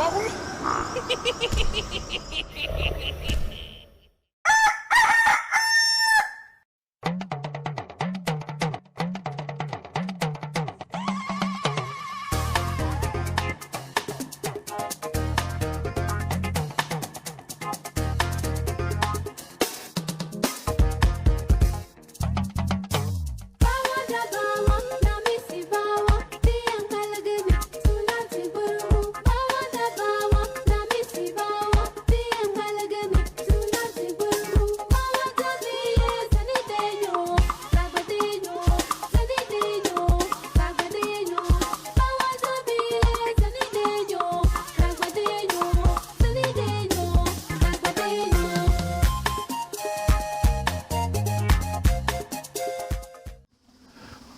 ZIMBABWE?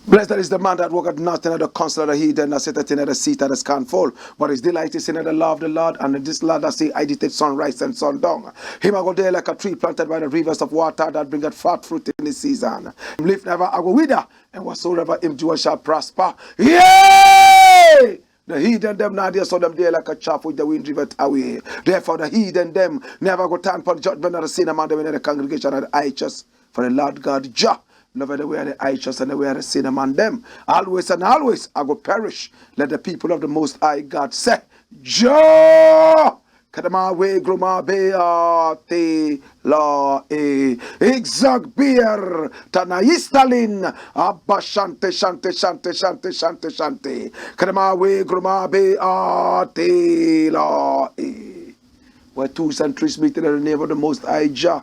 Blessed is the man that walketh not in the counsel of the heathen, that sitteth in the seat that can fall. But his delight is in the law of the Lord, and in this law that say, I did sunrise and sundown. Him I go there like a tree planted by the rivers of water that bringeth forth fruit in the season. Him live never I go wither, and whatsoever him do shall prosper. Yea! The heathen them now there, so them there like a chaff which the wind driveth away. Therefore the heathen them never go stand for the judgment of the sin among them in the congregation of the righteous. For the Lord God Jah love the way of the righteous and the way of the sin among them. Always and always I go perish. Let the people of the Most High God say, Jah! Kadama we groma beate la exag beer tanaistalin abashante shante shante shante shante shante kadama we groma beate la where twos and threes meet in the name of the Most High Jah,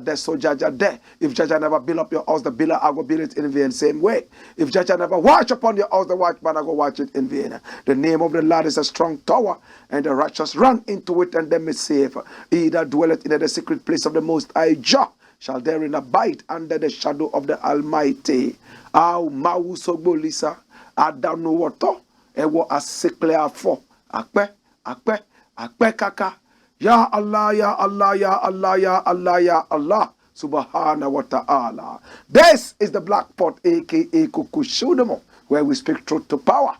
there so Jah there. If Jah never build up your house, the builder I go build it in vain. Same way. If Jah never watch upon your house, the watchman I go watch it in vain. The name of the Lord is a strong tower, and the righteous run into it, and them is safe. He that dwelleth in the secret place of the Most High Jah shall therein abide under the shadow of the Almighty. Aw mau sogbolisa adanu wato ewo asekle afo akpe kaka. Ya Allah, Ya Allah, Ya Allah, Ya Allah, Ya Allah, Subhanahu wa Ta'ala. This is the Black Pot, aka Kukushudamo, where we speak truth to power.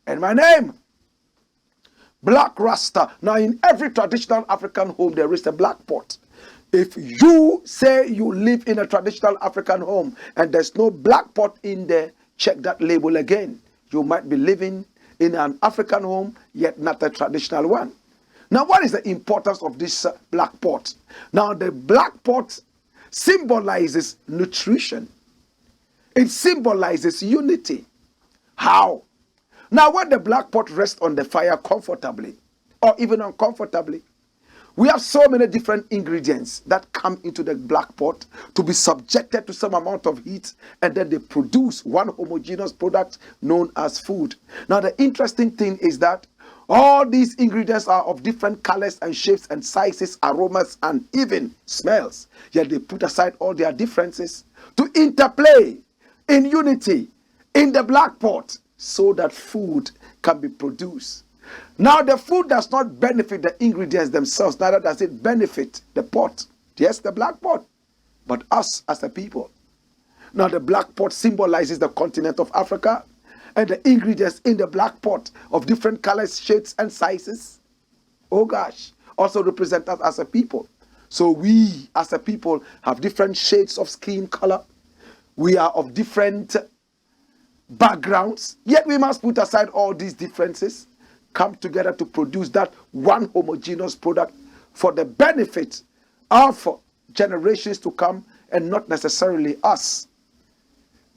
And my name, Black Rasta. Now, in every traditional African home, there is a black pot. If you say you live in a traditional African home and there's no black pot in there, check that label again. You might be living in an African home, yet not a traditional one. Now, what is the importance of this black pot? Now, the black pot symbolizes nutrition. It symbolizes unity. How? Now, when the black pot rests on the fire comfortably, or even uncomfortably, we have so many different ingredients that come into the black pot to be subjected to some amount of heat, and then they produce one homogeneous product known as food. Now, the interesting thing is that all these ingredients are of different colors and shapes and sizes, aromas, and even smells. Yet they put aside all their differences to interplay in unity in the black pot so that food can be produced. Now, the food does not benefit the ingredients themselves, neither does it benefit the pot. Yes, the black pot, but us as a people. Now, the black pot symbolizes the continent of Africa, and the ingredients in the black pot of different colors, shades, and sizes, oh gosh, also represent us as a people. So we as a people have different shades of skin color. We are of different backgrounds, yet we must put aside all these differences, come together to produce that one homogeneous product for the benefit of generations to come and not necessarily us.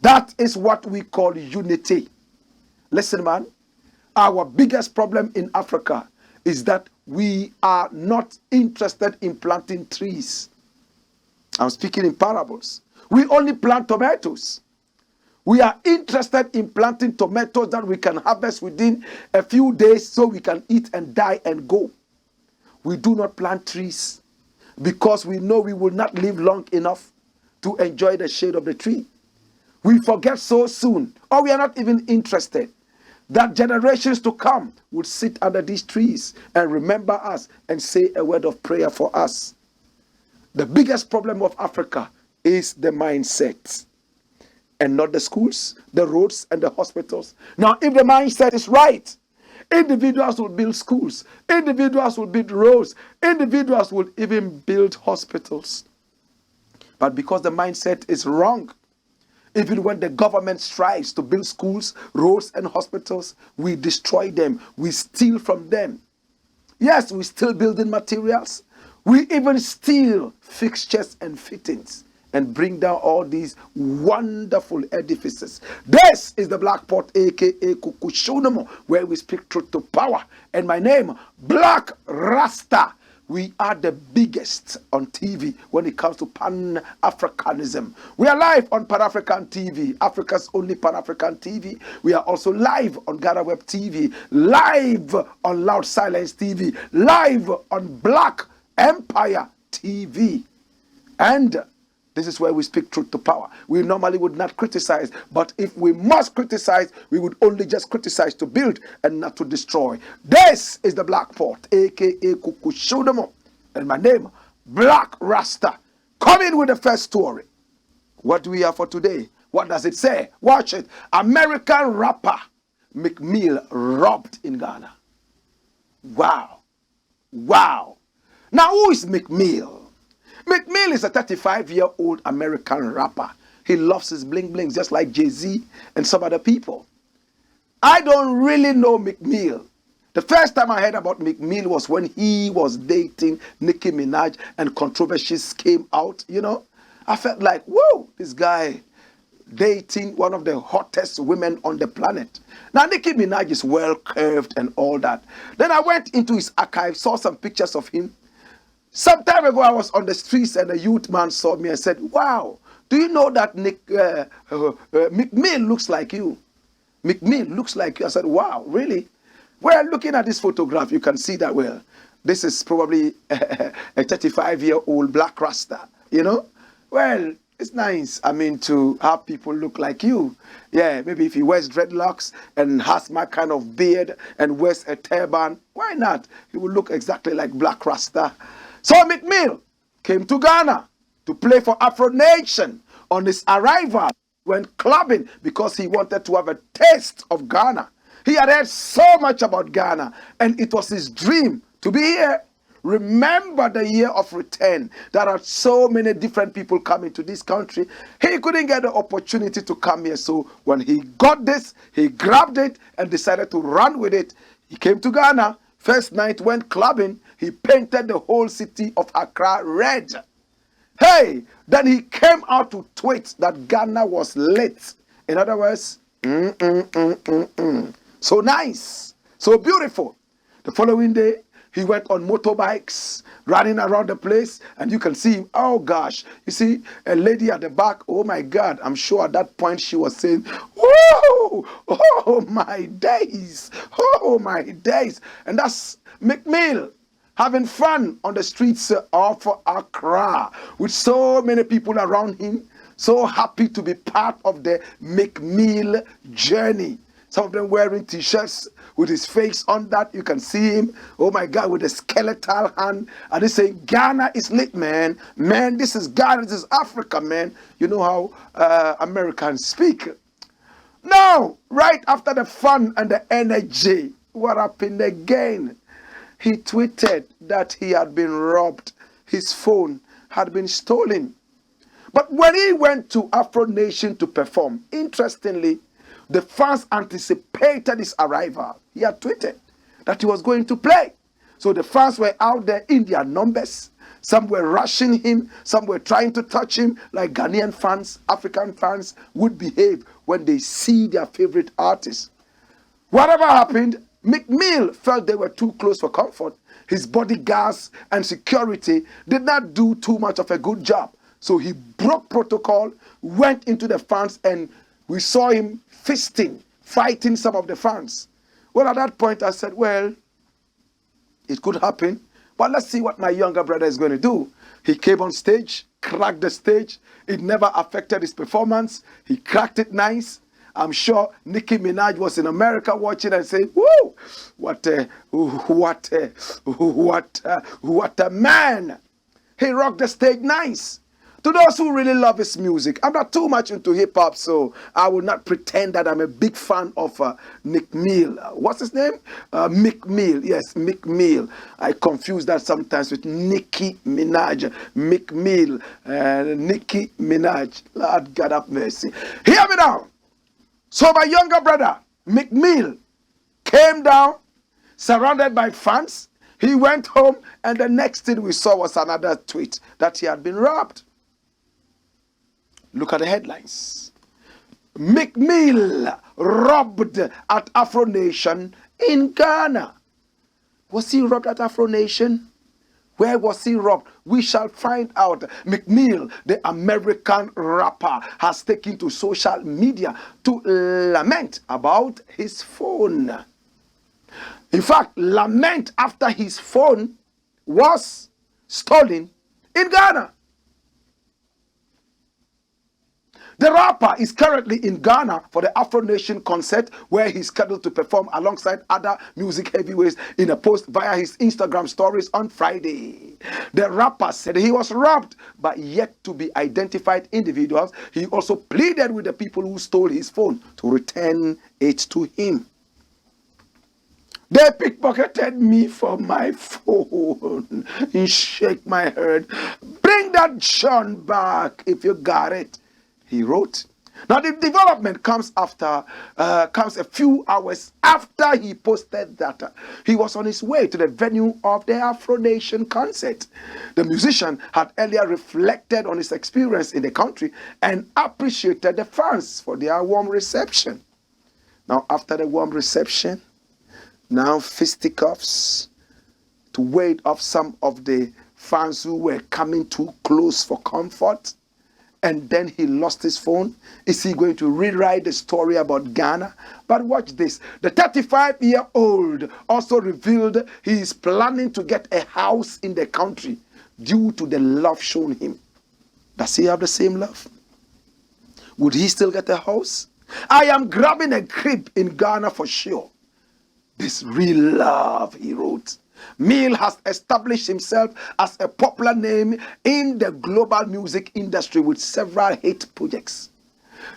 That is what we call unity. Listen, man, our biggest problem in Africa is that we are not interested in planting trees. I'm speaking in parables. We only plant tomatoes. We are interested in planting tomatoes that we can harvest within a few days so we can eat and die and go. We do not plant trees because we know we will not live long enough to enjoy the shade of the tree. We forget so soon, or we are not even interested that generations to come would sit under these trees and remember us and say a word of prayer for us. The biggest problem of Africa is the mindset, and not the schools, the roads, and the hospitals. Now, if the mindset is right, Individuals will build schools. Individuals will build roads. Individuals will even build hospitals. But because the mindset is wrong, even when the government strives to build schools, roads, and hospitals, we destroy them. We steal from them. Yes, we still building materials. We even steal fixtures and fittings and bring down all these wonderful edifices. This is the Blakk Pot, aka Kukushunomo, where we speak truth to power. And my name, Blakk RASTA. We are the biggest on TV when it comes to Pan-Africanism. We are live on Pan-African TV, Africa's only Pan-African TV. We are also live on Ghana Web TV, live on Loud Silence TV, live on Black Empire TV. And this is where we speak truth to power. We normally would not criticize, but if we must criticize, we would only just criticize to build and not to destroy. This is the Blakk Pot, aka Kukushunomo, and my name, Blakk RASTA. Coming with the first story. What do we have for today? What does it say? Watch it. American rapper Meek robbed in Ghana. Wow. Wow. Now, who is Meek Mill? Meek Mill is a 35-year-old American rapper. He loves his bling blings just like Jay-Z and some other people. I don't really know Meek Mill. The first time I heard about Meek Mill was when he was dating Nicki Minaj and controversies came out, you know. I felt like, whoa, this guy dating one of the hottest women on the planet. Now, Nicki Minaj is well curved and all that. Then I went into his archive, saw some pictures of him. Some time ago, I was on the streets and a youth man saw me and said, wow, do you know that Meek Mill looks like you? Meek Mill looks like you. I said, wow, really? Well, looking at this photograph, you can see that, well, this is probably a 35-year-old Blakk RASTA, you know? Well, it's nice, I mean, to have people look like you. Yeah, maybe if he wears dreadlocks and has my kind of beard and wears a turban, why not? He will look exactly like Blakk RASTA. So Meek Mill came to Ghana to play for Afro Nation. On his arrival, went clubbing because he wanted to have a taste of Ghana. He had heard so much about Ghana, and it was his dream to be here. Remember the year of return. There are so many different people coming to this country. He couldn't get the opportunity to come here. So when he got this, he grabbed it and decided to run with it. He came to Ghana. First night, went clubbing. He painted the whole city of Accra red. Hey, then he came out to tweet that Ghana was lit. In other words, so nice, so beautiful. The following day, he went on motorbikes, running around the place, and you can see him. Oh gosh, you see a lady at the back. Oh my God, I'm sure at that point she was saying, "Whoa, oh my days, oh my days," and that's Meek Mill having fun on the streets of Accra with so many people around him, so happy to be part of the Meek Mill journey. Some of them wearing t-shirts with his face on that. You can see him, oh my God, with a skeletal hand. And they say, Ghana is lit, man. Man, this is Ghana, this is Africa, man. You know how Americans speak. Now, right after the fun and the energy, what happened again? He tweeted that he had been robbed. His phone had been stolen. But when he went to Afro Nation to perform, interestingly, the fans anticipated his arrival. He had tweeted that he was going to play. So the fans were out there in their numbers. Some were rushing him. Some were trying to touch him like Ghanaian fans, African fans would behave when they see their favorite artist. Whatever happened, Meek Mill felt they were too close for comfort. His bodyguards and security did not do too much of a good job. So he broke protocol, went into the fans, and we saw him fisting, fighting some of the fans. Well, at that point, I said, well, it could happen, but let's see what my younger brother is going to do. He came on stage, cracked the stage. It never affected his performance. He cracked it nice. I'm sure Nicki Minaj was in America watching and saying, woo, what a man. He rocked the stage nice. To those who really love his music, I'm not too much into hip hop, so I will not pretend that I'm a big fan of Meek Mill. What's his name? Meek Mill. Yes, Meek Mill. I confuse that sometimes with Nicki Minaj. Meek Mill and Nicki Minaj. Lord God have mercy. Hear me now. So my younger brother, Meek Mill, came down, surrounded by fans. He went home, and the next thing we saw was another tweet that he had been robbed. Look at the headlines. Meek Mill robbed at Afro Nation in Ghana. Was he robbed at Afro Nation? Where was he robbed? We shall find out. Meek Mill, the American rapper, has taken to social media to lament about his phone. In fact, lament after his phone was stolen in Ghana. The rapper is currently in Ghana for the Afro Nation concert, where he's scheduled to perform alongside other music heavyweights. In a post via his Instagram stories on Friday, the rapper said he was robbed by yet to be identified individuals. He also pleaded with the people who stole his phone to return it to him. They pickpocketed me for my phone. He shake my head. Bring that John back if you got it, he wrote. Now the development comes a few hours after he posted that he was on his way to the venue of the Afro Nation concert. The musician had earlier reflected on his experience in the country and appreciated the fans for their warm reception. Now after the warm reception, now fisticuffs to ward off some of the fans who were coming too close for comfort. And then he lost his phone. Is he going to rewrite the story about Ghana? But watch this. The 35-year-old also revealed he is planning to get a house in the country due to the love shown him. Does he have the same love? Would he still get a house? I am grabbing a crib in Ghana for sure. This real love, he wrote. Mill has established himself as a popular name in the global music industry with several hit projects.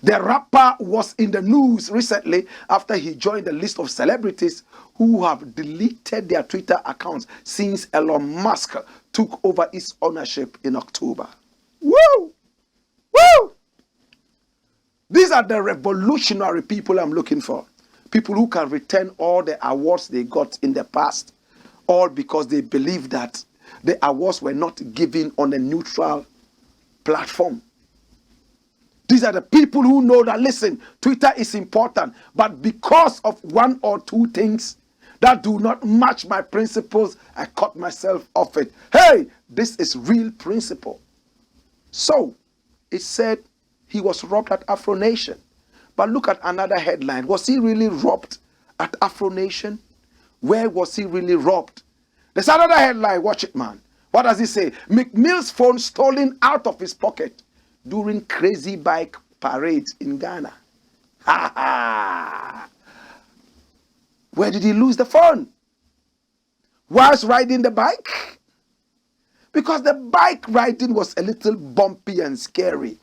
The rapper was in the news recently after he joined the list of celebrities who have deleted their Twitter accounts since Elon Musk took over its ownership in October. Woo! Woo! These are the revolutionary people I'm looking for. People who can return all the awards they got in the past, all because they believe that the awards were not given on a neutral platform. These are the people who know that, listen, Twitter is important, but because of one or two things that do not match my principles, I cut myself off it. Hey, this is real principle. So, it said he was robbed at Afro Nation. But look at another headline. Was he really robbed at Afro Nation? Where was he really robbed? There's another headline. Watch it, man. What does he say? Meek Mill's phone stolen out of his pocket during crazy bike parades in Ghana. Ha ha! Where did he lose the phone? Whilst riding the bike? Because the bike riding was a little bumpy and scary.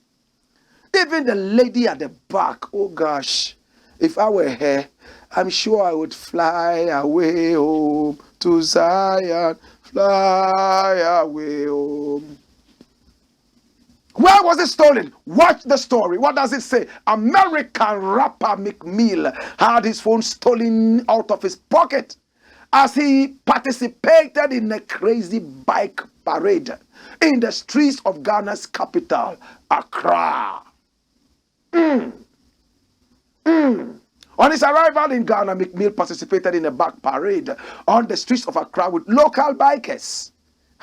Even the lady at the back, oh gosh, if I were her, I'm sure I would fly away home to Zion, fly away home. Where was it stolen? Watch the story. What does it say? American rapper Meek Mill had his phone stolen out of his pocket as he participated in a crazy bike parade in the streets of Ghana's capital, Accra. On his arrival in Ghana, Meek Mill participated in a bike parade on the streets of Accra with local bikers.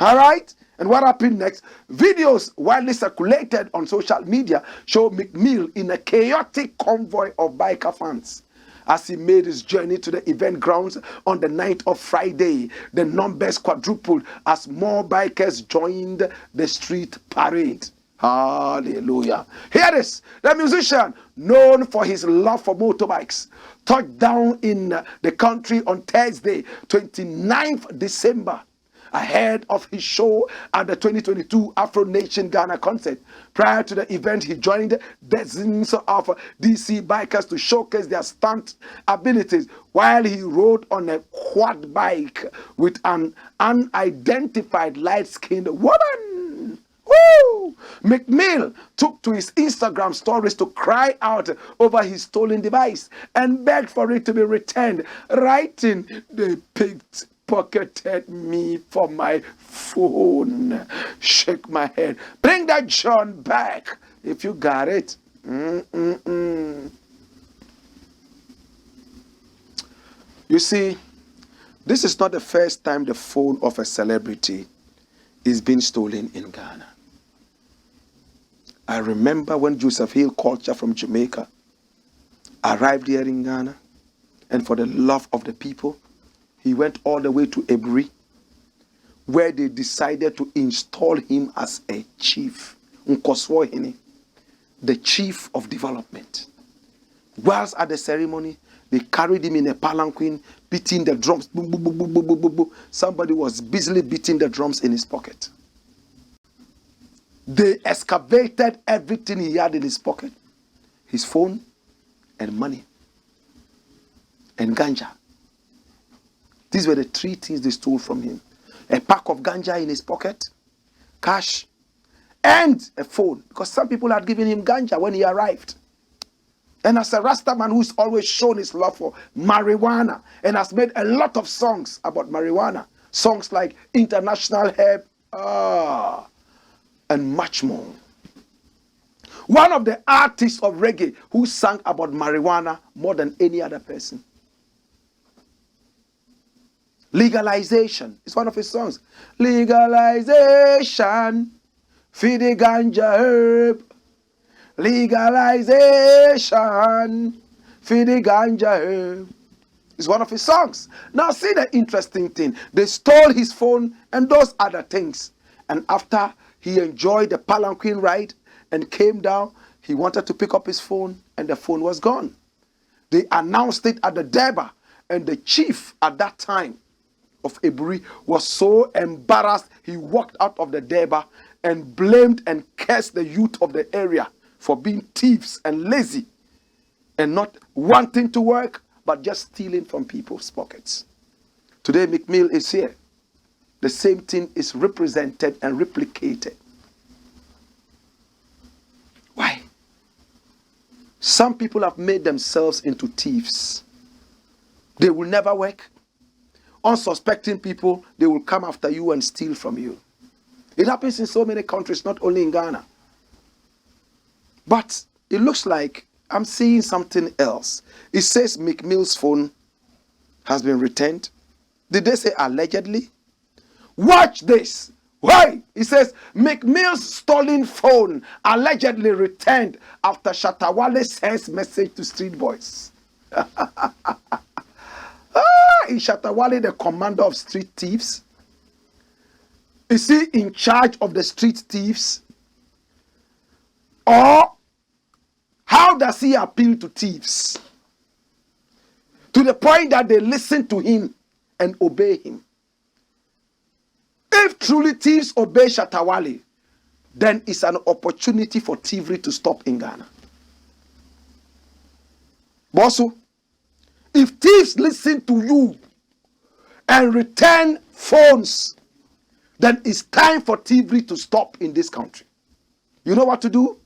All right? And what happened next? Videos widely circulated on social media show Meek Mill in a chaotic convoy of biker fans. As he made his journey to the event grounds on the night of Friday, the numbers quadrupled as more bikers joined the street parade. Hallelujah. Hear this. The musician, known for his love for motorbikes, touched down in the country on Thursday, 29th December. ahead of his show at the 2022 Afro Nation Ghana concert. Prior to the event, he joined dozens of DC bikers to showcase their stunt abilities while he rode on a quad bike with an unidentified light-skinned woman. Woo! McMill took to his Instagram stories to cry out over his stolen device and begged for it to be returned, writing, "They pickpocketed me for my phone." Shake my head. Bring that John back if you got it. You see, this is not the first time the phone of a celebrity is being stolen in Ghana. I remember when Joseph Hill Culture from Jamaica arrived here in Ghana, and for the love of the people, he went all the way to Ebri, where they decided to install him as a chief, the chief of development. Whilst at the ceremony, they carried him in a palanquin, beating the drums. Boom, boom, boom, boom, boom, boom, boom, boom. Somebody was busily beating the drums in his pocket. They excavated everything he had in his pocket. His phone and money and ganja. These were the three things they stole from him. A pack of ganja in his pocket, cash, and a phone. Because some people had given him ganja when he arrived. And as a Rasta man who's always shown his love for marijuana and has made a lot of songs about marijuana, songs like International Herb, and much more. One of the artists of reggae who sang about marijuana more than any other person. Legalization is one of his songs. Legalization, feed the ganja herb. Legalization, feed the ganja herb. It's one of his songs. Now see the interesting thing. They stole his phone and those other things. And after he enjoyed the palanquin ride and came down, he wanted to pick up his phone and the phone was gone. They announced it at the Deba, and the chief at that time of Eburi was so embarrassed he walked out of the Deba and blamed and cursed the youth of the area for being thieves and lazy and not wanting to work but just stealing from people's pockets. Today McMill is here. The same thing is represented and replicated. Why? Some people have made themselves into thieves. They will never work. Unsuspecting people, they will come after you and steal from you. It happens in so many countries, not only in Ghana. But it looks like I'm seeing something else. It says McMill's phone has been returned. Did they say allegedly? Watch this. Why? It says McMill's stolen phone allegedly returned after Shatawale sends message to street boys. Is Shatawale the commander of street thieves? Is he in charge of the street thieves? Or how does he appeal to thieves? To the point that they listen to him and obey him. If truly thieves obey Shatawale, then it's an opportunity for thievery to stop in Ghana. But also, if thieves listen to you and return phones, then it's time for thievery to stop in this country. You know what to do?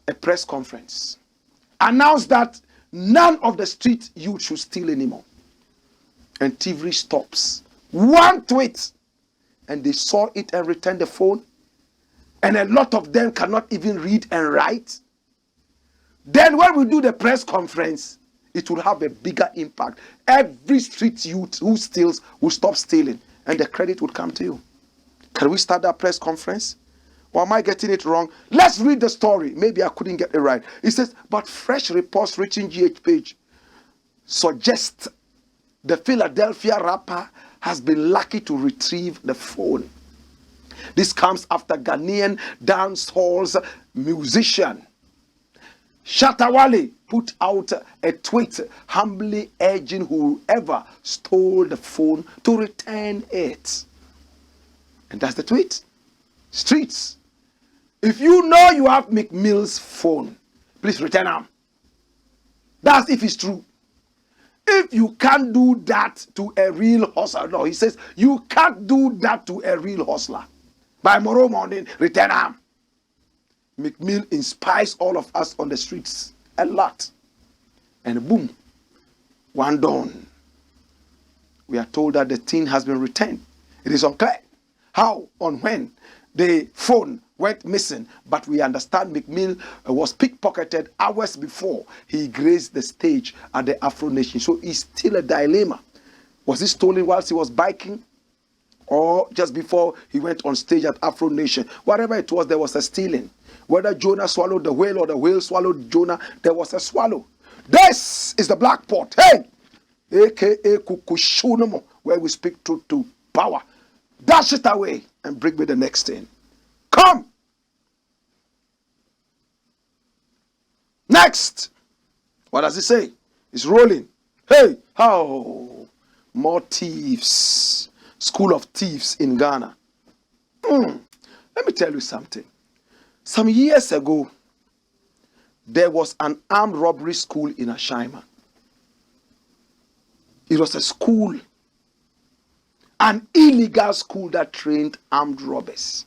A press conference. Announce that none of the street youth should steal anymore. And thievery stops. One tweet, and they saw it and returned the phone, and a lot of them cannot even read and write. Then when we do the press conference, it will have a bigger impact. Every street youth who steals will stop stealing, and the credit will come to you. Can we start that press conference? Or am I getting it wrong? Let's read the story. Maybe I couldn't get it right. It says, but fresh reports reaching GH page suggest the Philadelphia rapper has been lucky to retrieve the phone. This comes after Ghanaian dancehall musician Shatawale put out a tweet humbly urging whoever stole the phone to return it. And that's the tweet. Streets. If you know you have McMill's phone, please return him. That's if it's true. If you can't do that to a real hustler, no, he says you can't do that to a real hustler. By tomorrow morning, return him. McMill inspires all of us on the streets a lot. And boom, one dawn, we are told that the thing has been returned. It is unclear how, on when the phone went missing, but we understand McMill was pickpocketed hours before he graced the stage at the Afro Nation. So it's still a dilemma. Was it stolen whilst he was biking? Or just before he went on stage at Afro Nation? Whatever it was, there was a stealing. Whether Jonah swallowed the whale or the whale swallowed Jonah, there was a swallow. This is the Blakk Pot. Hey! A.K.A. Kukushunomo, where we speak truth to power. Dash it away and bring me the next thing. Come! Next! What does it say? It's rolling. Hey! How? More thieves. School of thieves in Ghana. Let me tell you something. Some years ago, there was an armed robbery school in Ashaiman. It was a school, an illegal school that trained armed robbers.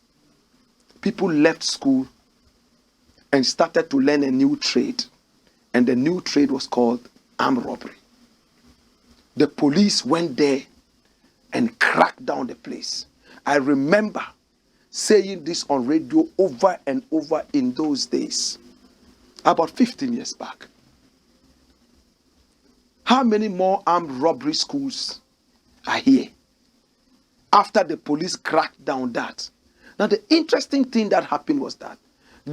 People left school and started to learn a new trade. And the new trade was called armed robbery. The police went there and cracked down the place. I remember saying this on radio over and over in those days, about 15 years back. How many more armed robbery schools are here after the police cracked down that? Now, the interesting thing that happened was that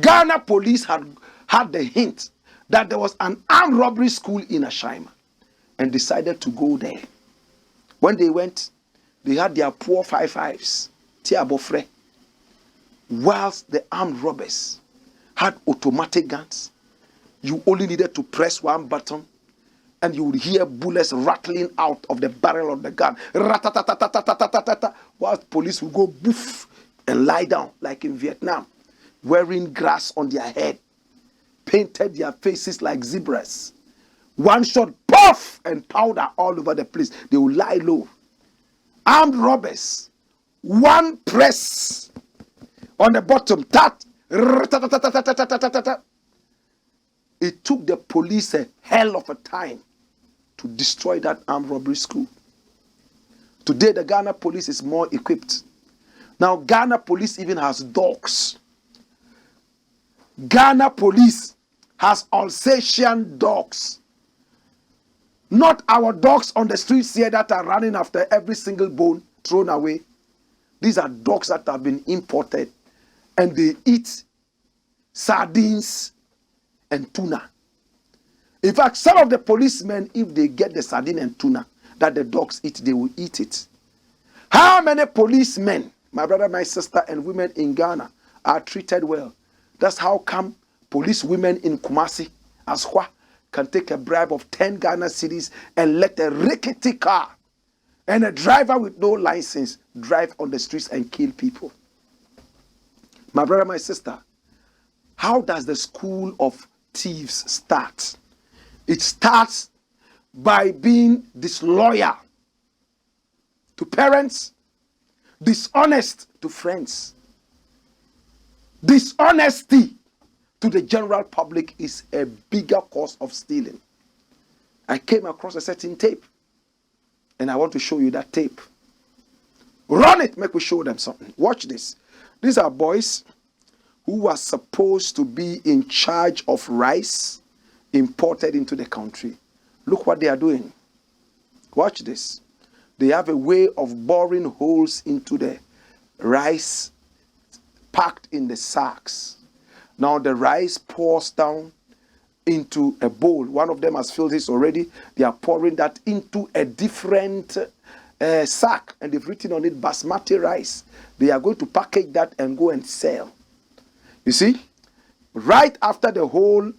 Ghana police had the hint that there was an armed robbery school in Ashaiman and decided to go there. When they went, they had their poor 5.5s, Tiabofre, whilst the armed robbers had automatic guns. You only needed to press one button and you would hear bullets rattling out of the barrel of the gun. Ratatatatatatatata, whilst police would go boof and lie down like in Vietnam, wearing grass on their head, painted their faces like zebras. One shot, puff, and powder all over the place. They would lie low. Armed robbers, one press on the bottom, it took the police a hell of a time to destroy that armed robbery school. Today, the Ghana police is more equipped. Now, Ghana police even has dogs. Ghana police has Alsatian dogs. Not our dogs on the streets here that are running after every single bone thrown away. These are dogs that have been imported and they eat sardines and tuna. In fact, some of the policemen, if they get the sardine and tuna that the dogs eat, they will eat it. How many policemen, my brother, my sister, and women in Ghana are treated well? That's how come police women in Kumasi, Aswa, can take a bribe of 10 Ghana cedis and let a rickety car and a driver with no license drive on the streets and kill people. My brother, my sister, how does the school of thieves start? It starts by being disloyal to parents, dishonest to friends. Dishonesty to the general public is a bigger cause of stealing. I came across a certain tape, and I want to show you that tape. Run it, make we show them something. Watch this. These are boys who were supposed to be in charge of rice imported into the country. Look what they are doing. Watch this. They have a way of boring holes into the rice packed in the sacks. Now the rice pours down into a bowl. One of them has filled this already. They are pouring that into a different sack, and they've written on it basmati rice. They are going to package that and go and sell. You see, right after the whole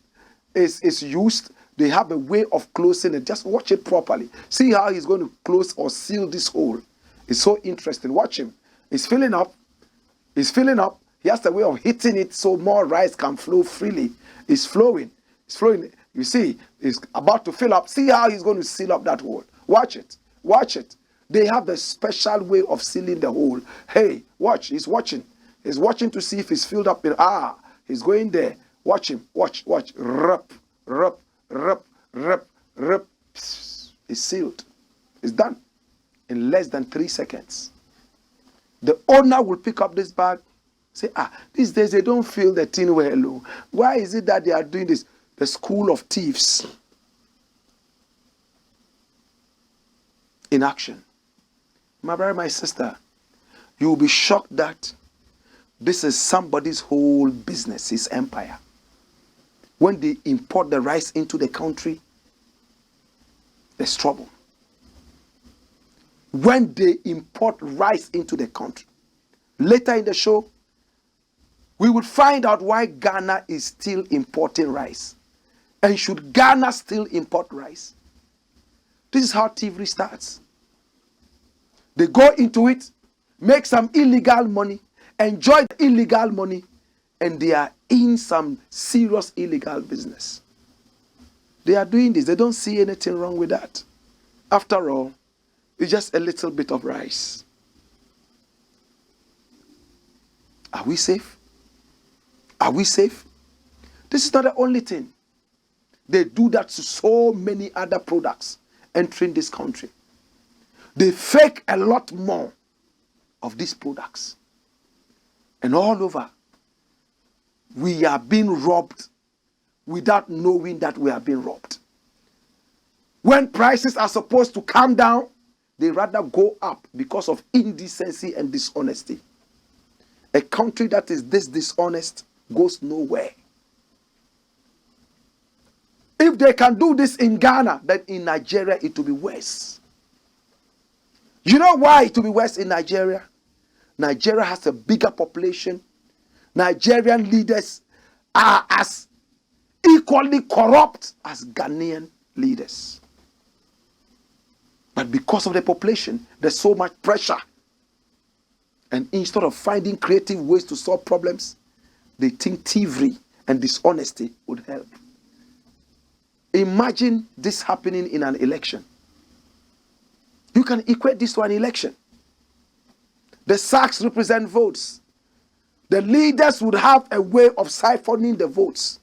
is used, they have a way of closing it. Just watch it properly. See how he's going to close or seal this hole. It's so interesting. Watch him. He's filling up. He's filling up. He has a way of hitting it so more rice can flow freely. It's flowing. It's flowing. You see, it's about to fill up. See how he's going to seal up that hole. Watch it. Watch it. They have the special way of sealing the hole. Hey, watch. He's watching. He's watching to see if it's filled up. He's going there. Watch him. Watch. Rup. It's sealed. It's done in less than 3 seconds. The owner will pick up this bag, say, these days they don't feel the thing well. Why is it that they are doing this? The school of thieves in action. My brother, my sister, you will be shocked that this is somebody's whole business, his empire. When they import the rice into the country, there's trouble. When they import rice into the country. Later in the show, we will find out why Ghana is still importing rice. And should Ghana still import rice? This is how thievery starts. They go into it, make some illegal money, enjoy the illegal money, and they are in some serious illegal business. They are doing this. They don't see anything wrong with that. After all, it's just a little bit of rice. Are we safe? Are we safe? This is not the only thing. They do that to so many other products entering this country. They fake a lot more of these products. And all over, we are being robbed without knowing that we are being robbed. When prices are supposed to come down, they rather go up because of indecency and dishonesty. A country that is this dishonest goes nowhere. If they can do this in Ghana, then in Nigeria it will be worse. You know why it will be worse in Nigeria? Nigeria has a bigger population. Nigerian leaders are as equally corrupt as Ghanaian leaders. But because of the population, there's so much pressure. And instead of finding creative ways to solve problems, they think thievery and dishonesty would help. Imagine this happening in an election. You can equate this to an election. The sacks represent votes. The leaders would have a way of siphoning the votes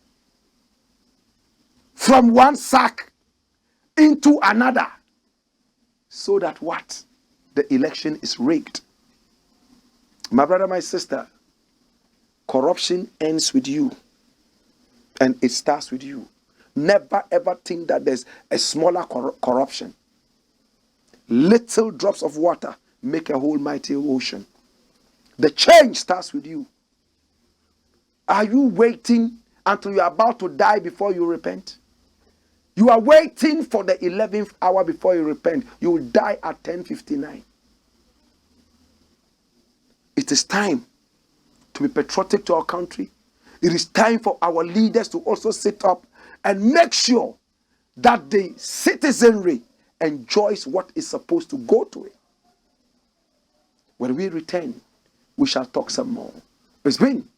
from one sack into another, so that what? The election is rigged. My brother, my sister, corruption ends with you, and it starts with you. Never ever think that there's a smaller corruption. Little drops of water make a whole mighty ocean. The change starts with you. Are you waiting until you're about to die before you repent? You are waiting for the 11th hour before you repent. You will die at 10:59. It is time to be patriotic to our country. It is time for our leaders to also sit up and make sure that the citizenry enjoys what is supposed to go to it. When we return, we shall talk some more. It's been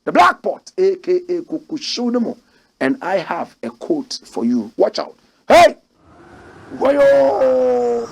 the Blakk Pot, aka Kukushunemo, and I have a quote for you. Watch out. Hey! Wayo!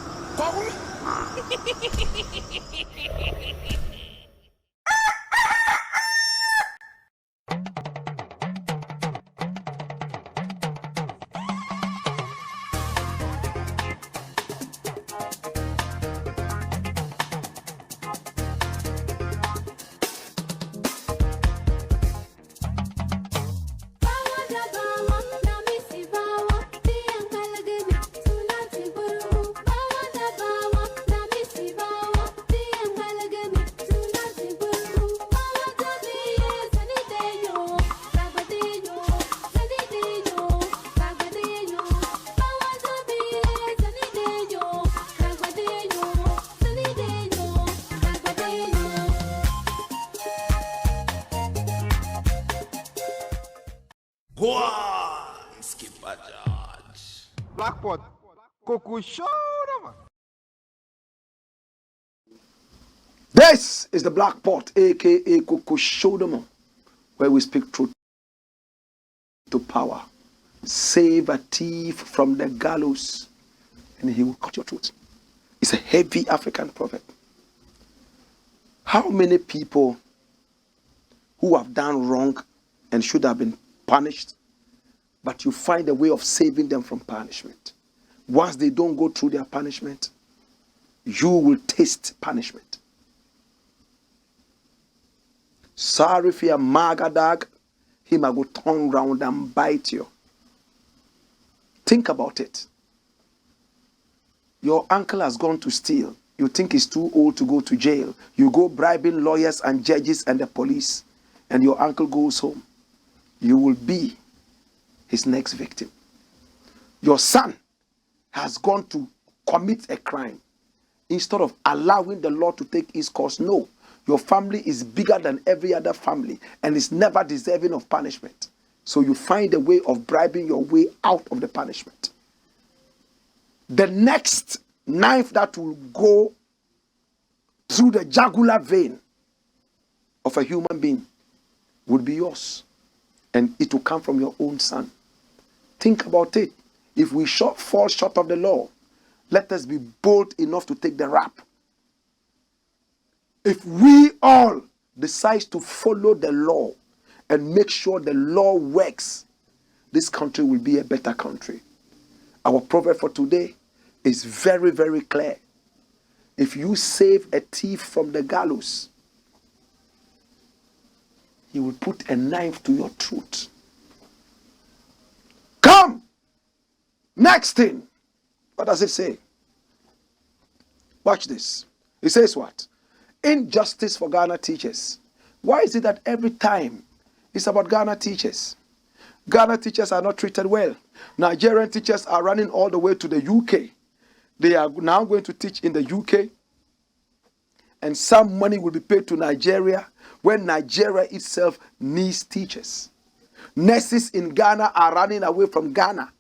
Blackpot. Coco show them. This is the Black Pot, aka Kukushodomo, where we speak truth to power. Save a thief from the gallows, and he will cut your throat. It's a heavy African proverb. How many people who have done wrong and should have been punished, but you find a way of saving them from punishment? Once they don't go through their punishment, you will taste punishment. Sorry for your magadag, he might go turn round and bite you. Think about it. Your uncle has gone to steal. You think he's too old to go to jail. You go bribing lawyers and judges and the police, and your uncle goes home. You will be his next victim. Your son has gone to commit a crime. Instead of allowing the law to take its course, no. Your family is bigger than every other family and is never deserving of punishment. So you find a way of bribing your way out of the punishment. The next knife that will go through the jugular vein of a human being would be yours. And it will come from your own son. Think about it. If we fall short of the law, let us be bold enough to take the rap. If we all decide to follow the law and make sure the law works, this country will be a better country. Our proverb for today is very, very clear. If you save a thief from the gallows, he will put a knife to your throat. Come! Next thing. What does it say? Watch this. It says what? Injustice for Ghana teachers. Why is it that every time it's about Ghana teachers? Ghana teachers are not treated well. Nigerian teachers are running all the way to the UK. They are now going to teach in the UK. And some money will be paid to Nigeria when Nigeria itself needs teachers. Nurses in Ghana are running away from Ghana.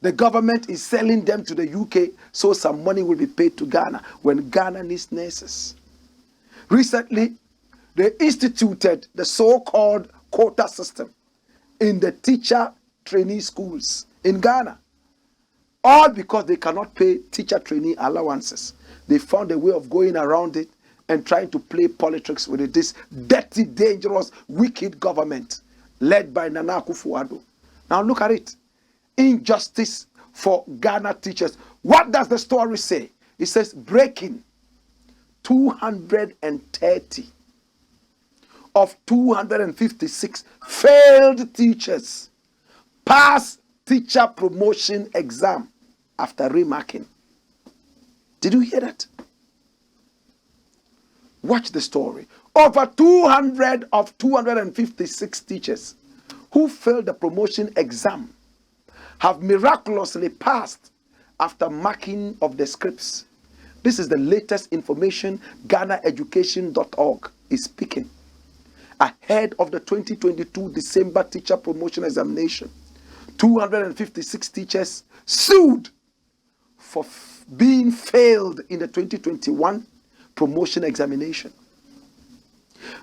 The government is selling them to the UK so some money will be paid to Ghana when Ghana needs nurses. Recently, they instituted the so-called quota system in the teacher trainee schools in Ghana. All because they cannot pay teacher trainee allowances. They found a way of going around it and trying to play politics with it. This dirty, dangerous, wicked government led by Nana Akufo-Addo. Now look at it. Injustice for Ghana teachers. What does the story say? It says breaking 230 of 256 failed teachers pass teacher promotion exam after remarking. Did you hear that? Watch the story. Over 200 of 256 teachers who failed the promotion exam have miraculously passed after marking of the scripts. This is the latest information GhanaEducation.org is speaking. Ahead of the 2022 December teacher promotion examination, 256 teachers sued for being failed in the 2021 promotion examination.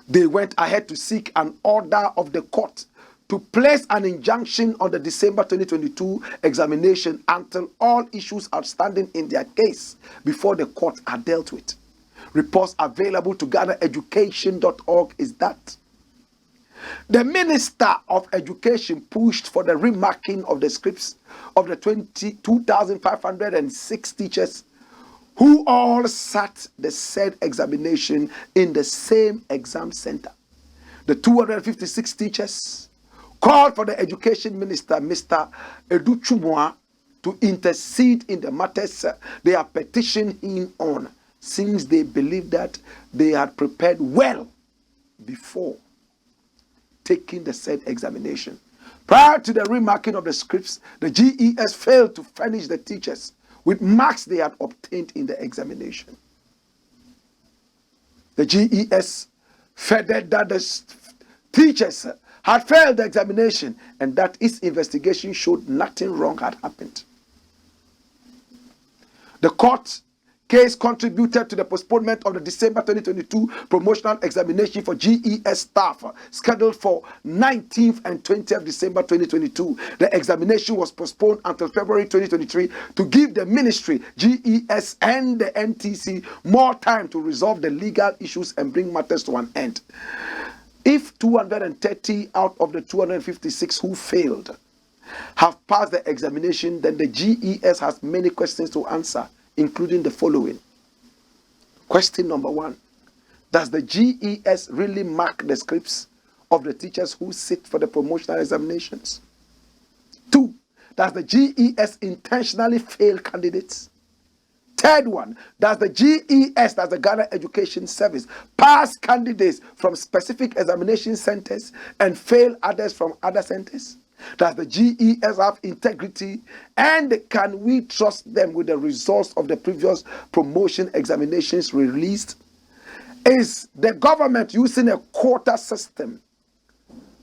They went ahead to seek an order of the court to place an injunction on the December 2022 examination until all issues outstanding in their case before the court are dealt with. Reports available to GhanaEducation.org is that the Minister of Education pushed for the remarking of the scripts of the 2,506 teachers who all sat the said examination in the same exam center. The 256 teachers called for the Education Minister, Mr. Edu Chumwa, to intercede in the matters they are petitioning him on, since they believe that they had prepared well before taking the said examination. Prior to the remarking of the scripts, the GES failed to furnish the teachers with marks they had obtained in the examination. The GES furthered that the teachers had failed the examination and that its investigation showed nothing wrong had happened. The court case contributed to the postponement of the December 2022 promotional examination for GES staff scheduled for 19th and 20th December 2022. The examination was postponed until February 2023 to give the ministry, GES and the NTC more time to resolve the legal issues and bring matters to an end. If 230 out of the 256 who failed have passed the examination, then the GES has many questions to answer, including the following. Question number 1. Does the GES really mark the scripts of the teachers who sit for the promotional examinations? 2. Does the GES intentionally fail candidates? Third one, does the GES, that's the Ghana Education Service, pass candidates from specific examination centers and fail others from other centers? Does the GES have integrity, and can we trust them with the results of the previous promotion examinations released? Is the government using a quota system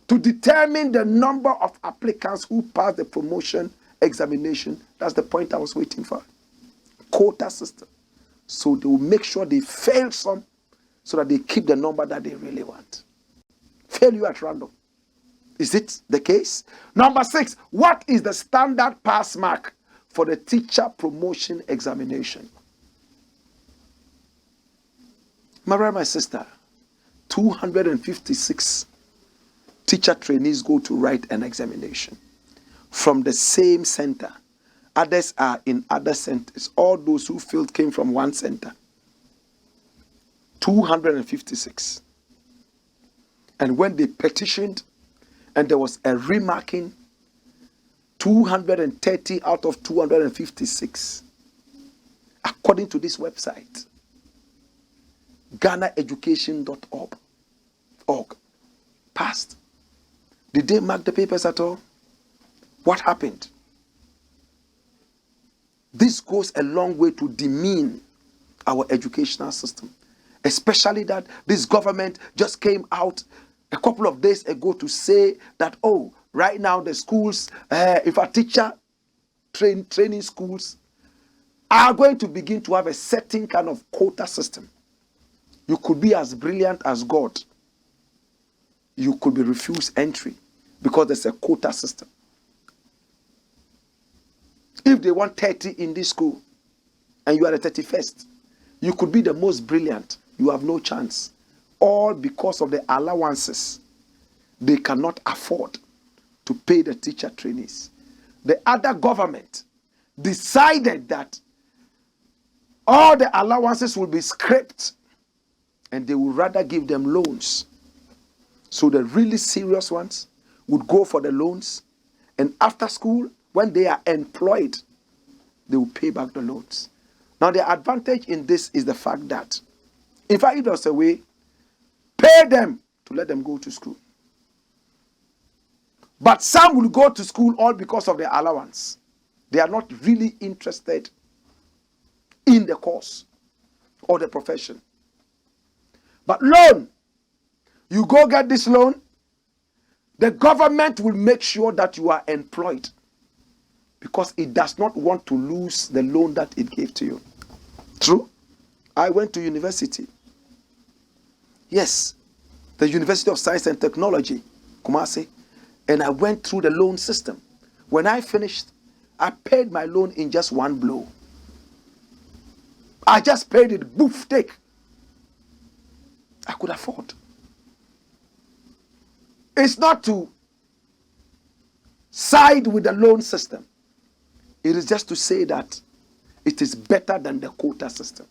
to determine the number of applicants who pass the promotion examination? That's the point I was waiting for. Quota system. So they will make sure they fail some so that they keep the number that they really want. Failure at random. Is it the case? Number 6, what is the standard pass mark for the teacher promotion examination? My brother, my sister, 256 teacher trainees go to write an examination from the same center. Others are in other centers. All those who failed came from one center. 256. And when they petitioned and there was a remarking, 230 out of 256, according to this website, GhanaEducation.org, passed. Did they mark the papers at all? What happened? This goes a long way to demean our educational system, especially that this government just came out a couple of days ago to say that, oh, right now the schools, if a teacher training schools are going to begin to have a certain kind of quota system. You could be as brilliant as God. You could be refused entry because there's a quota system. If they want 30 in this school and you are the 31st, you could be the most brilliant. You have no chance. All because of the allowances they cannot afford to pay the teacher trainees. The other government decided that all the allowances will be scrapped and they would rather give them loans. So the really serious ones would go for the loans, and after school, when they are employed, they will pay back the loans. Now, the advantage in this is the fact that, in fact, if there's a way, pay them to let them go to school. But some will go to school all because of the allowance. They are not really interested in the course or the profession. But loan, you go get this loan, the government will make sure that you are employed, because it does not want to lose the loan that it gave to you. True? I went to university. Yes, the University of Science and Technology, Kumasi, and I went through the loan system. When I finished, I paid my loan in just one blow. I just paid it, boof, take. I could afford. It's not to side with the loan system. It is just to say that it is better than the quota system.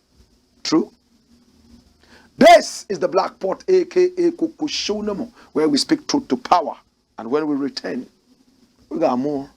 True? This is the Blakk Pot, aka Kukushunamo, where we speak truth to power. And when we return, we got more.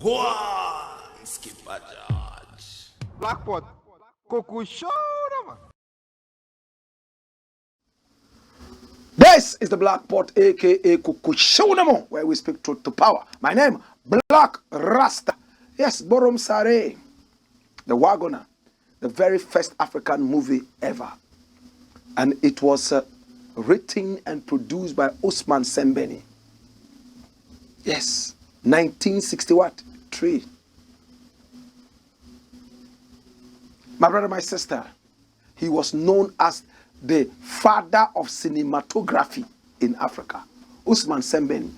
One skipper George. Blackpot. Cuckoo shoulder, man. This is the Blakk Pot, aka Kukushonamo, where we speak truth to power. My name, Blakk RASTA. Yes, Borom Sare, the Wagoner, the very first African movie ever. And it was written and produced by Usman Sembeni. Yes, 1963. My brother, my sister, he was known as the father of cinematography in Africa, Usman Sembeni.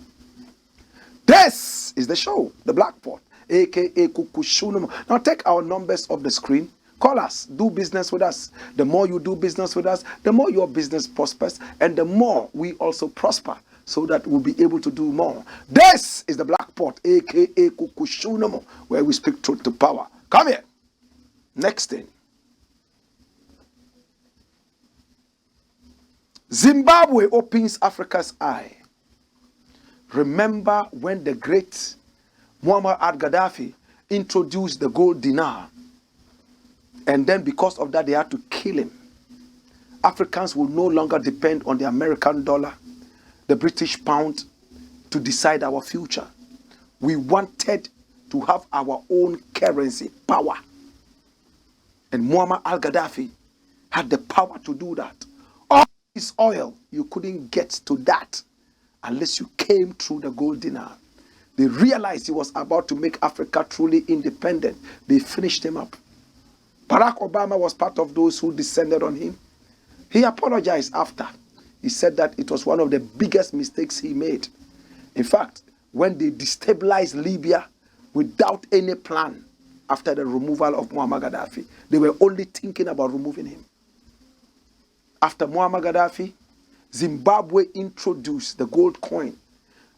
This is the show, the Blakk Pot, aka Kukushunum. Now take our numbers off the screen. Call us, do business with us. The more you do business with us, the more your business prospers, and the more we also prosper, so that we'll be able to do more. This is the Blakk Pot, aka Kukushunum, where we speak truth to power. Come here. Next thing. Zimbabwe opens Africa's eye. Remember when the great Muammar al-Gaddafi introduced the gold dinar, and then because of that they had to kill him. Africans will no longer depend on the American dollar, the British pound to decide our future. We wanted to have our own currency, power. And Muammar al-Gaddafi had the power to do that. All this oil, you couldn't get to that unless you came through the gold dinar. They realized he was about to make Africa truly independent. They finished him up. Barack Obama was part of those who descended on him. He apologized after. He said that it was one of the biggest mistakes he made. In fact, when they destabilized Libya without any plan after the removal of Muammar Gaddafi, they were only thinking about removing him. After Muammar Gaddafi, Zimbabwe introduced the gold coin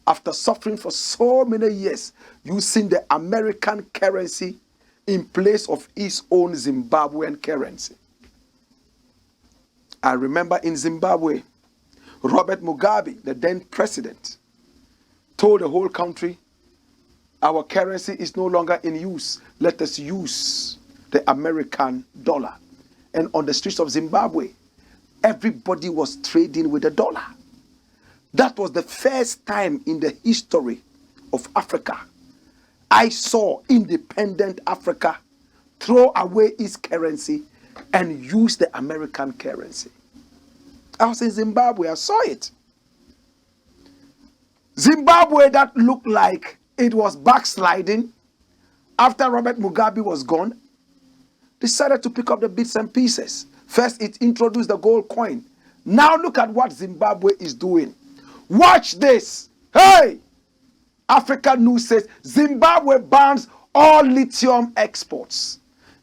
after suffering for so many years using the American currency in place of its own Zimbabwean currency. I remember in Zimbabwe, Robert Mugabe, the then president, told the whole country, our currency is no longer in use. Let us use the American dollar. And on the streets of Zimbabwe, everybody was trading with the dollar. That was the first time in the history of Africa I saw independent Africa throw away its currency and use the American currency. I was in Zimbabwe, I saw it. Zimbabwe that looked like it was backsliding after Robert Mugabe was gone, decided to pick up the bits and pieces. First, it introduced the gold coin. Now look at what Zimbabwe is doing. Watch this. Hey! Africa News says Zimbabwe bans all lithium exports.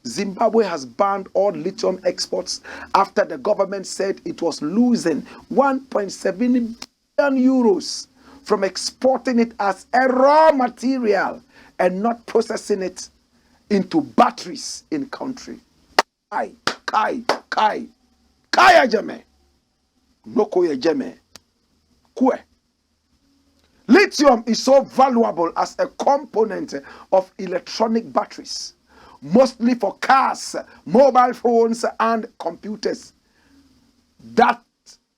Zimbabwe has banned all lithium exports after the government said it was losing 1.7 billion euros from exporting it as a raw material and not processing it into batteries in country. Kai ajame. Noko ye jeme. Kwe. Lithium is so valuable as a component of electronic batteries, mostly for cars, mobile phones, and computers, that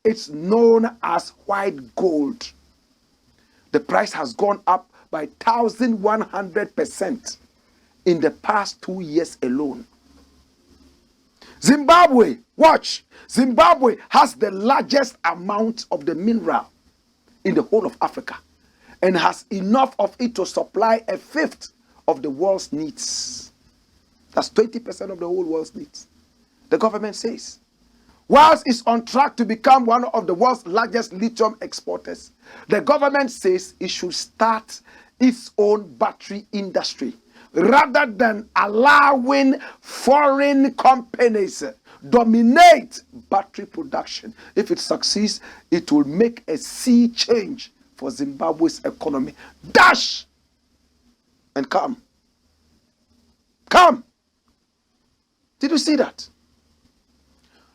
it's known as white gold. The price has gone up by 1,100% in the past 2 years alone. Zimbabwe, watch. Zimbabwe has the largest amount of the mineral in the whole of Africa and has enough of it to supply a fifth of the world's needs. That's 20% of the whole world's needs. The government says, whilst it's on track to become one of the world's largest lithium exporters, the government says it should start its own battery industry rather than allowing foreign companies dominate battery production. If it succeeds, it will make a sea change for Zimbabwe's economy. Dash and come. Come. Did you see that?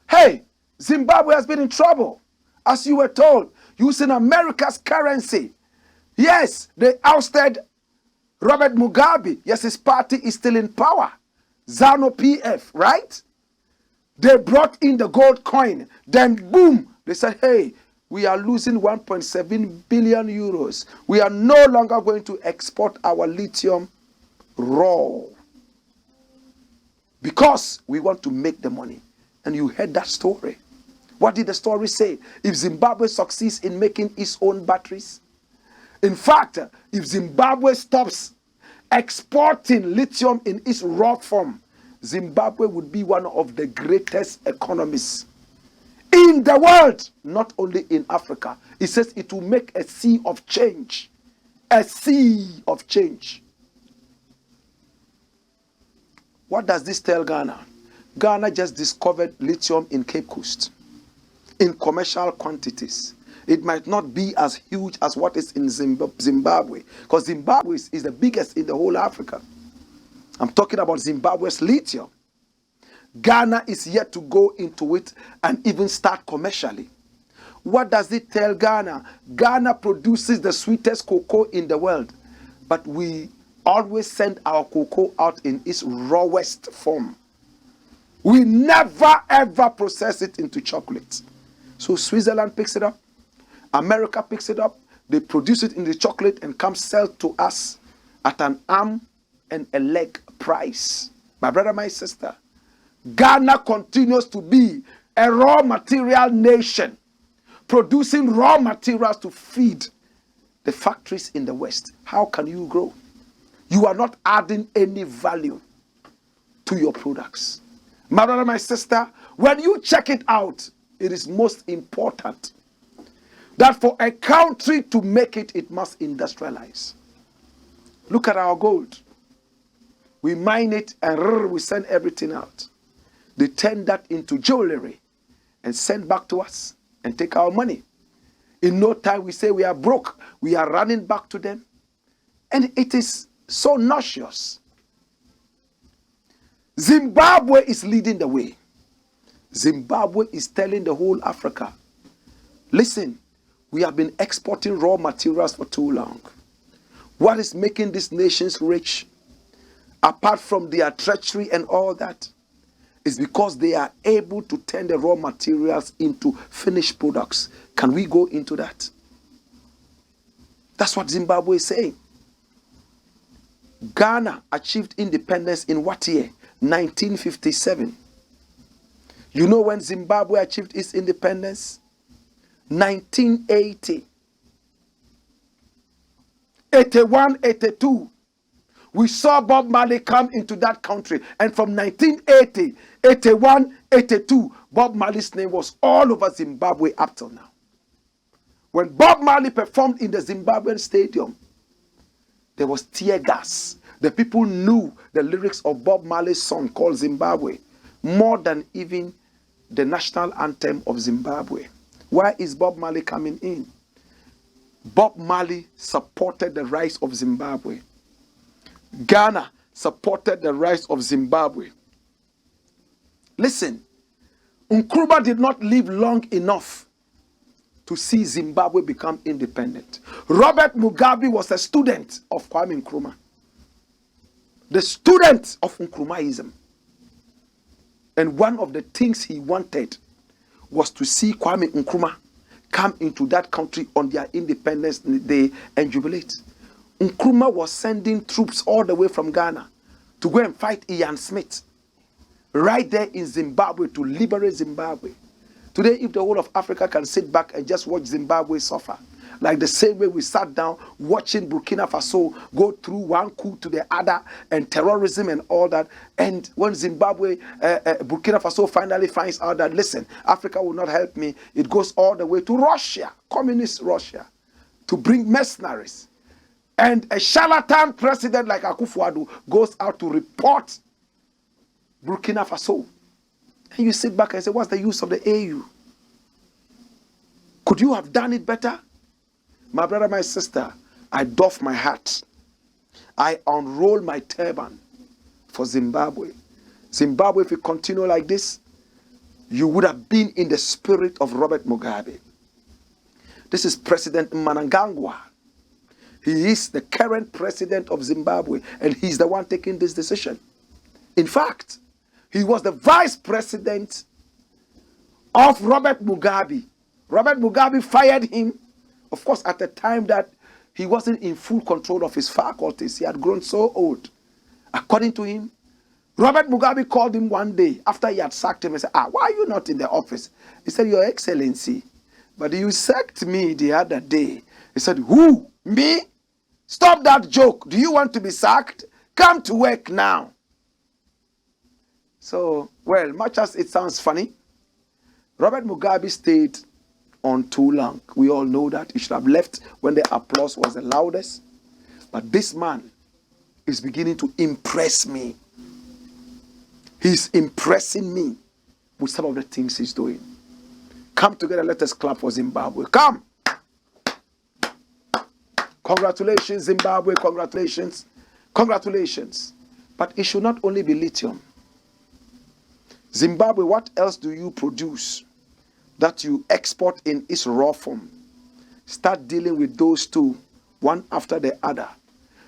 Hey, Zimbabwe has been in trouble, as you were told, using America's currency. Yes, they ousted Robert Mugabe, yes, his party is still in power. ZANU-PF, right? They brought in the gold coin. Then boom, they said, hey, we are losing 1.7 billion euros. We are no longer going to export our lithium raw because we want to make the money. And you heard that story. What did the story say? If Zimbabwe succeeds in making its own batteries, in fact, if Zimbabwe stops exporting lithium in its raw form, Zimbabwe would be one of the greatest economies in the world, not only in Africa. It says it will make a sea of change. A sea of change. What does this tell Ghana? Ghana just discovered lithium in Cape Coast in commercial quantities. It might not be as huge as what is in Zimbabwe, because Zimbabwe is the biggest in the whole Africa. I'm talking about Zimbabwe's lithium. Ghana is yet to go into it and even start commercially. What does it tell Ghana? Ghana produces the sweetest cocoa in the world, but we always send our cocoa out in its rawest form. We never ever process it into chocolate. So Switzerland picks it up, America picks it up, they produce it in the chocolate and come sell to us at an arm and a leg price. My brother, my sister, Ghana continues to be a raw material nation, producing raw materials to feed the factories in the West. How can you grow? You are not adding any value to your products. My brother, my sister, when you check it out, it is most important that for a country to make it, it must industrialize. Look at our gold. We mine it and we send everything out. They turn that into jewelry and send back to us and take our money. In no time, we say we are broke. We are running back to them. And it is so nauseous. Zimbabwe is leading the way. Zimbabwe is telling the whole Africa, listen, we have been exporting raw materials for too long. What is making these nations rich, apart from their treachery and all that, is because they are able to turn the raw materials into finished products. Can we go into that? That's what Zimbabwe is saying. Ghana achieved independence in what year? 1957. You know when Zimbabwe achieved its independence? 1980. 81, 82. We saw Bob Marley come into that country. And from 1980, 81, 82, Bob Marley's name was all over Zimbabwe up till now. When Bob Marley performed in the Zimbabwean stadium, there was tear gas. The people knew the lyrics of Bob Marley's song called Zimbabwe more than even the national anthem of Zimbabwe. Why is Bob Marley coming in? Bob Marley supported the rise of Zimbabwe. Ghana supported the rise of Zimbabwe. Listen, Nkrumah did not live long enough to see Zimbabwe become independent. Robert Mugabe was a student of Kwame Nkrumah. The student of Nkrumahism. And one of the things he wanted was to see Kwame Nkrumah come into that country on their Independence Day and jubilate. Nkrumah was sending troops all the way from Ghana to go and fight Ian Smith right there in Zimbabwe to liberate Zimbabwe. Today, if the whole of Africa can sit back and just watch Zimbabwe suffer, like the same way we sat down watching Burkina Faso go through one coup to the other and terrorism and all that, and when Zimbabwe, Burkina Faso finally finds out that, listen, Africa will not help me, it goes all the way to Russia, communist Russia, to bring mercenaries. And a charlatan president like Akufo-Addo goes out to report Burkina Faso. And you sit back and say, what's the use of the AU? Could you have done it better? My brother, my sister, I doff my hat. I unroll my turban for Zimbabwe. Zimbabwe, if you continue like this, you would have been in the spirit of Robert Mugabe. This is President Mnangagwa. He is the current president of Zimbabwe, and he's the one taking this decision. In fact, he was the vice president of Robert Mugabe. Robert Mugabe fired him, of course, at the time that he wasn't in full control of his faculties. He had grown so old. According to him, Robert Mugabe called him one day after he had sacked him and said, why are you not in the office? He said, Your Excellency, but you sacked me the other day. He said, who? Me? Stop that joke. Do you want to be sacked? Come to work now. So, well, much as it sounds funny, Robert Mugabe stayed on too long. We all know that. He should have left when the applause was the loudest. But this man is beginning to impress me. He's impressing me with some of the things he's doing. Come together, let us clap for Zimbabwe. Come! Congratulations, Zimbabwe. Congratulations. Congratulations. But it should not only be lithium. Zimbabwe, what else do you produce that you export in its raw form? Start dealing with those two, one after the other.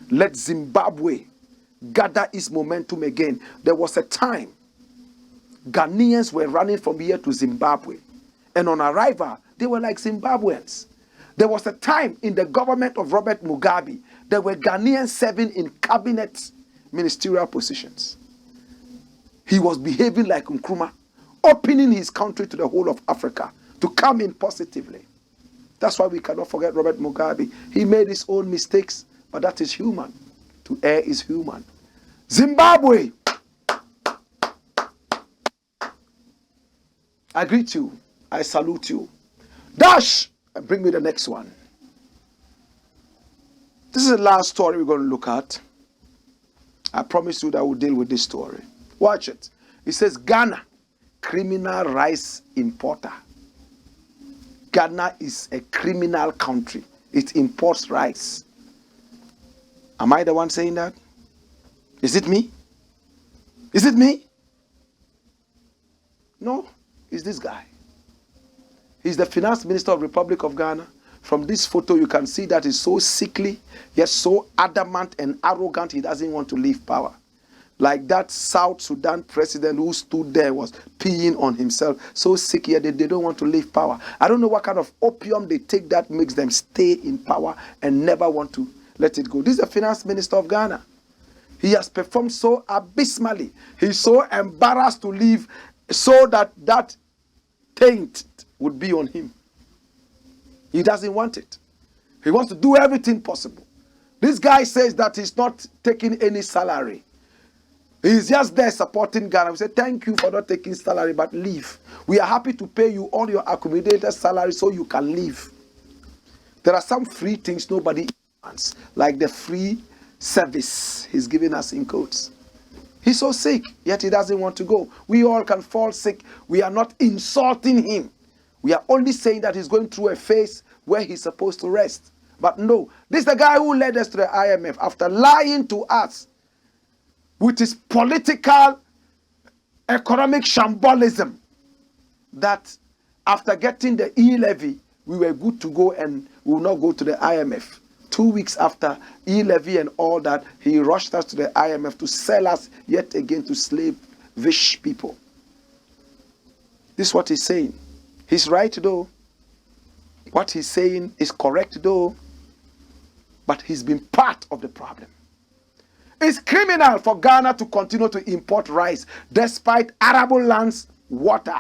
Let Zimbabwe gather its momentum again. There was a time Ghanaians were running from here to Zimbabwe, and on arrival, they were like Zimbabweans. There was a time in the government of Robert Mugabe, there were Ghanaians serving in cabinet ministerial positions. He was behaving like Nkrumah, opening his country to the whole of Africa to come in positively. That's why we cannot forget Robert Mugabe. He made his own mistakes, but that is human. To err is human. Zimbabwe, I greet you. I salute you. Dash, and bring me the next one. This is the last story we're going to look at. I promise you that we'll deal with this story. Watch it. It says Ghana, criminal rice importer. Ghana is a criminal country. It imports rice. Am I the one saying that? Is it me? Is it me? No, it's this guy. He's the finance minister of the Republic of Ghana. From this photo, you can see that he's so sickly, yet so adamant and arrogant, he doesn't want to leave power. Like that South Sudan president who stood there was peeing on himself. So sick, yet they don't want to leave power. I don't know what kind of opium they take that makes them stay in power and never want to let it go. This is the finance minister of Ghana. He has performed so abysmally. He's so embarrassed to leave so that that taint would be on him. He doesn't want it. He wants to do everything possible. This guy says that he's not taking any salary. He's just there supporting Ghana. We say, thank you for not taking salary, but leave. We are happy to pay you all your accommodated salary so you can leave. There are some free things nobody wants, like the free service he's giving us in quotes. He's so sick, yet he doesn't want to go. We all can fall sick. We are not insulting him. We are only saying that he's going through a phase where he's supposed to rest. But no, this is the guy who led us to the IMF after lying to us with his political, economic shambolism, that after getting the e-levy, we were good to go and we will not go to the IMF. 2 weeks after e-levy and all that, he rushed us to the IMF to sell us yet again to slavish people. This is what he's saying. He's right though. What he's saying is correct though. But he's been part of the problem. It's criminal for Ghana to continue to import rice despite arable lands water.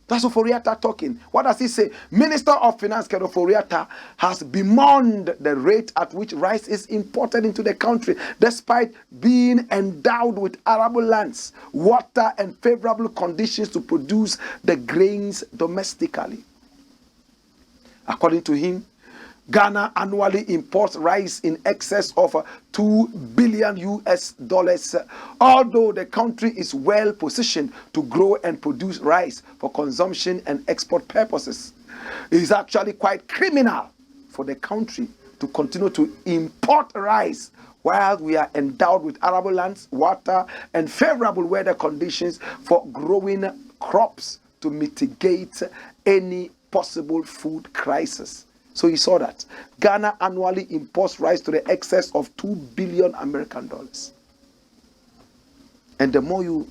That's Oforiatta talking. What does he say? Minister of Finance Ken Oforiatta has bemoaned the rate at which rice is imported into the country despite being endowed with arable lands, water and favorable conditions to produce the grains domestically. According to him, Ghana annually imports rice in excess of $2 billion US, although the country is well positioned to grow and produce rice for consumption and export purposes. It is actually quite criminal for the country to continue to import rice while we are endowed with arable lands, water, and favorable weather conditions for growing crops to mitigate any possible food crisis. So you saw that. Ghana annually imports rice to the excess of $2 billion American dollars. And the more you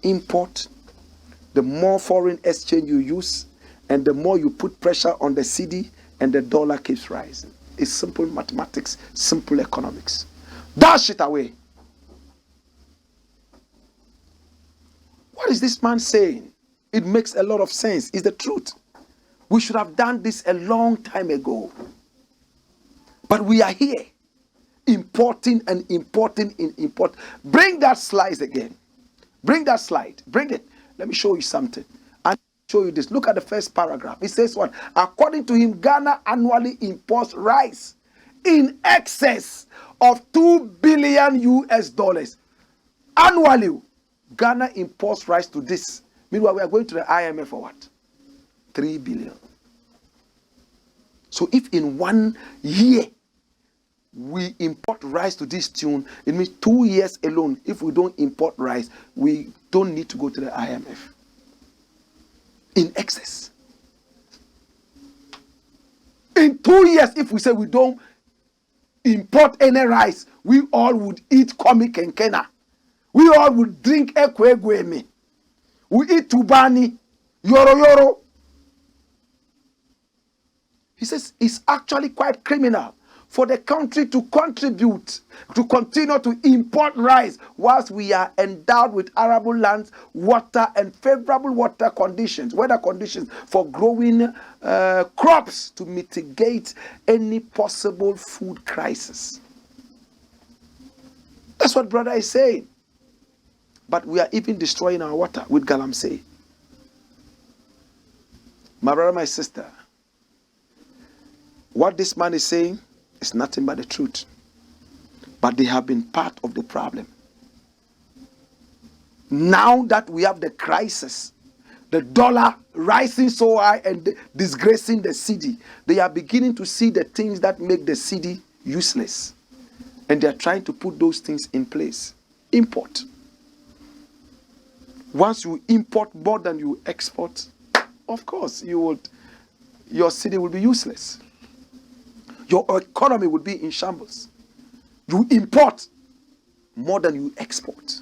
import, the more foreign exchange you use, and the more you put pressure on the cedi, and the dollar keeps rising. It's simple mathematics, simple economics. Dash it away. What is this man saying? It makes a lot of sense. It's the truth. We should have done this a long time ago. But we are here, importing and importing and import. Bring that slide again. Bring that slide. Bring it. Let me show you something. And show you this. Look at the first paragraph. It says what? According to him, Ghana annually imports rice in excess of $2 billion US dollars. Annually, Ghana imports rice to this. Meanwhile, we are going to the IMF for what? 3 billion. So if in 1 year we import rice to this tune, it means 2 years alone. If we don't import rice, we don't need to go to the IMF. In excess. In 2 years, if we say we don't import any rice, we all would eat komi kenkena. We all would drink ekwegweme. We eat tubani, yoro. He says it's actually quite criminal for the country to contribute, to continue to import rice whilst we are endowed with arable lands, water, and favorable weather conditions for growing crops to mitigate any possible food crisis. That's what brother is saying. But we are even destroying our water with galamsey. My brother, my sister, what this man is saying is nothing but the truth. But they have been part of the problem. Now that we have the crisis, the dollar rising so high and disgracing the cedi, they are beginning to see the things that make the cedi useless. And they are trying to put those things in place. Import. Once you import more than you export, of course, your cedi will be useless. Your economy would be in shambles. You import more than you export.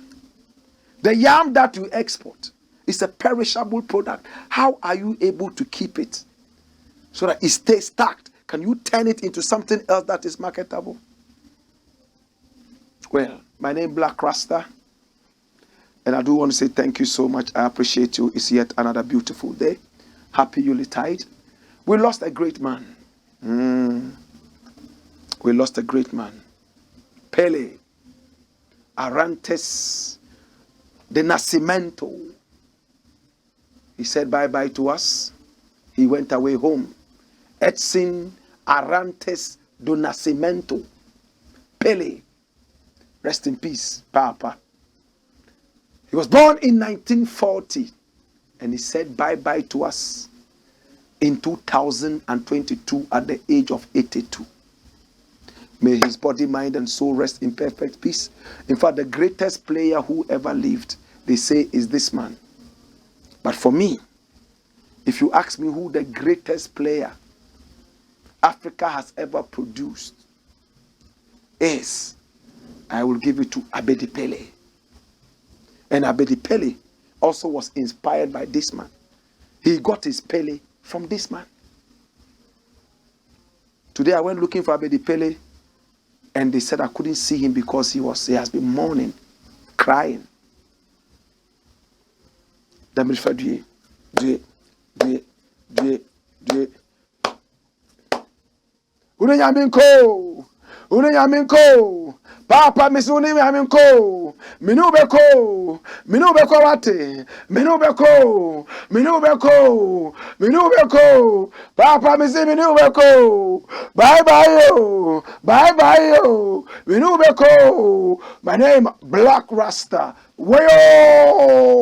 The yam that you export is a perishable product. How are you able to keep it so that it stays stacked? Can you turn it into something else that is marketable? Well, my name is Blakk Rasta. And I do want to say thank you so much. I appreciate you. It's yet another beautiful day. Happy Yuletide. We lost a great man. We lost a great man. Pele. Arantes de Nascimento. He said bye-bye to us. He went away home. Edson Arantes do Nascimento. Pele. Rest in peace, Papa. He was born in 1940 and he said bye-bye to us in 2022 at the age of 82. May his body, mind, and soul rest in perfect peace. In fact, the greatest player who ever lived, they say, is this man. But for me, if you ask me who the greatest player Africa has ever produced is, I will give it to Abedi Pele. And Abedi Pele also was inspired by this man. He got his Pele from this man. Today I went looking for Abedi Pele and they said I couldn't see him because he has been mourning, crying. Dieu. Unyaminko. Papa misuni yaminko. Minubeko wate. Minubeko. Papa misi minubeko. Bye yo. Minubeko. My name Blakk Rasta. Wayo.